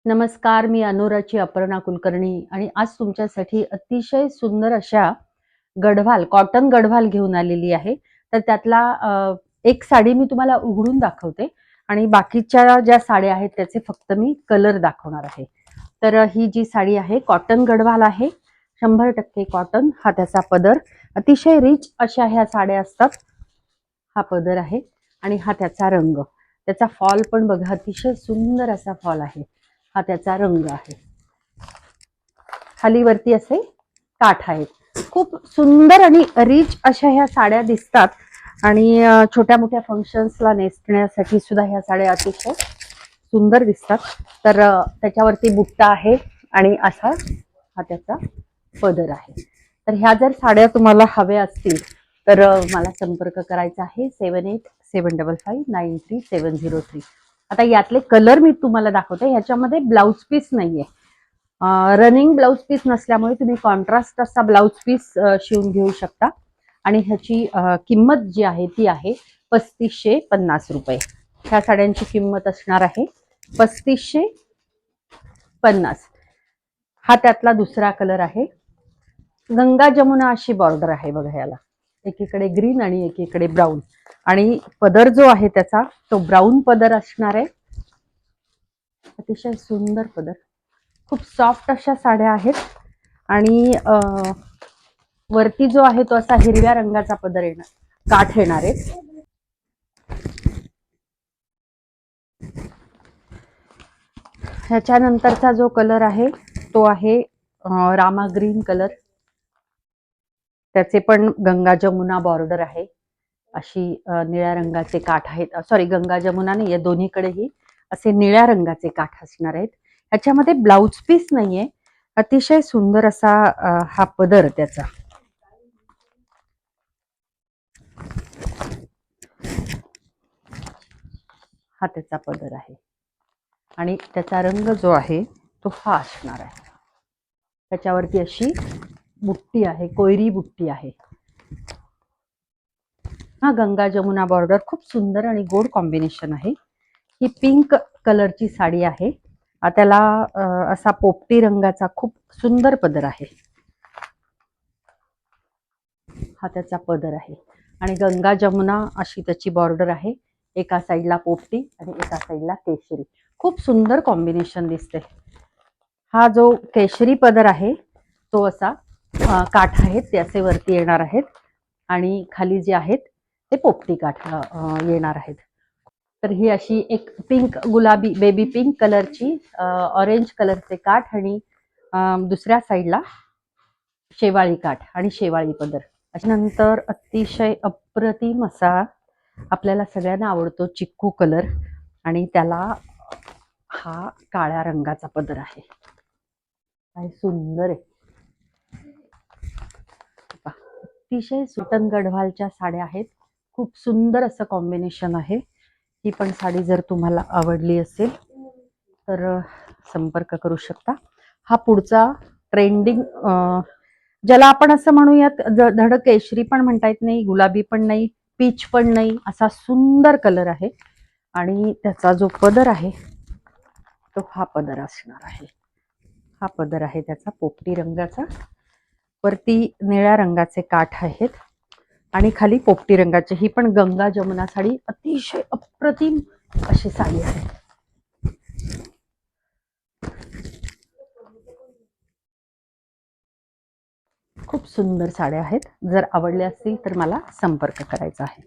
नमस्कार, मी अनुराची अपर्णा कुलकर्णी आणि आज तुमच्यासाठी अतिशय सुंदर अशा गढवाल, कॉटन गढवाल घेऊन आलेली आहे. तर त्यातला एक साडी मी तुम्हाला उघडून दाखवते आणि बाकीच्या ज्या साड्या आहेत त्याचे फक्त मी कलर दाखवणार आहे. तर ही जी साडी आहे कॉटन गढवाल आहे, 100% कॉटन. हा त्याचा पदर, अतिशय रिच अशा ह्या साड्या असतात. हा पदर आहे आणि हा त्याचा रंग. त्याचा फॉल पण बघा, अतिशय सुंदर असा फॉल आहे. हा त्याचा रंग आहे. खाली वरती असे काठ आहेत. खूप सुंदर आणि रिच अशा ह्या साड्या दिसतात आणि छोट्या मोठ्या फंक्शन्सला नेसण्यासाठी सुद्धा ह्या साड्या अतिशय सुंदर दिसतात. तर त्याच्यावरती बुट्टा आहे आणि असा हा त्याचा पदर आहे. तर ह्या जर साड्या तुम्हाला हव्या असतील तर मला संपर्क करायचा आहे 7875593703. आता यातले कलर मी तुम्हाला दाखवते. ह्याच्यामध्ये ब्लाउज पीस नाहीये. रनिंग ब्लाउज पीस नसल्यामुळे तुम्ही कॉन्ट्रास्ट असा ब्लाउज पीस शिवून घेऊ शकता आणि ह्याची किंमत जी आहे ती आहे 3550 रुपये. ह्या साड्यांची किंमत असणार आहे 3550. हा त्यातला दुसरा कलर आहे. गंगा जमुना अशी बॉर्डर आहे बघा याला. एकीकडे ग्रीन आणि एकीकडे ब्राऊन आणि पदर जो आहे त्याचा तो ब्राऊन पदर असणार आहे. अतिशय सुंदर पदर, खूप सॉफ्ट अशा साड्या आहेत आणि वरती जो आहे तो असा हिरव्या रंगाचा पदर येणार, काठ येणार आहे. ह्याच्यानंतरचा जो कलर आहे तो आहे रामा ग्रीन कलर. त्याचे पण गंगा जमुना बॉर्डर आहे. अशी निळ्या रंगाचे काठ आहेत. सॉरी, गंगा जमुना नाही आहे, दोन्हीकडेही असे निळ्या रंगाचे काठ असणार आहेत. ह्याच्यामध्ये ब्लाउज पीस नाहीये. अतिशय सुंदर असा हा पदर त्याचा. हा त्याचा पदर आहे आणि त्याचा रंग जो आहे तो हा असणार आहे. त्याच्यावरती अशी बुट्टी आहे, कोयरी बुट्टी आहे. हा गंगा जमुना बॉर्डर खूप सुंदर आणि गोड कॉम्बिनेशन आहे. ही पिंक कलरची साडी आहे. त्याला असा पोपटी रंगाचा खूप सुंदर पदर आहे. हा त्याचा पदर आहे आणि गंगा जमुना अशी त्याची बॉर्डर आहे. एका साईडला पोपटी आणि एका साईडला केशरी. खूप सुंदर कॉम्बिनेशन दिसते. हा जो केशरी पदर आहे तो असा काठ आहेत ते असे वरती येणार आहेत आणि खाली जे आहेत ते पोपटी काठ येणार आहेत. तर ही अशी एक पिंक, गुलाबी, बेबी पिंक कलरची ऑरेंज कलरचे काठ आणि दुसऱ्या साईडला शेवाळी काठ आणि शेवाळी पदर. नंतर अतिशय अप्रतिम असा आपल्याला सगळ्यांना आवडतो चिक्कू कलर आणि त्याला हा काळ्या रंगाचा पदर आहे. काय सुंदर आहे. अतिशय सुतन गढवालच्या साड्या आहेत. खूप सुंदर असं कॉम्बिनेशन आहे. ही पण साडी जर तुम्हाला आवडली असेल तर संपर्क करू शकता. हा पुढचा ट्रेंडिंग, ज्याला आपण असं म्हणूयात धड केशरी पण म्हणता येत नाही, गुलाबी पण नाही, पीच पण नाही, असा सुंदर कलर आहे आणि त्याचा जो पदर आहे तो हा पदर असणार आहे. हा पदर आहे त्याचा पोपटी रंगाचा. वरती निळ्या रंगाचे काठ आहेत आणि खाली पोपटी रंगाचे. ही पण गंगा जमुना साडी अतिशय अप्रतिम अशी साडी आहे. खूप सुंदर साड्या आहेत. जर आवडल्या असतील तर मला संपर्क करायचा आहे.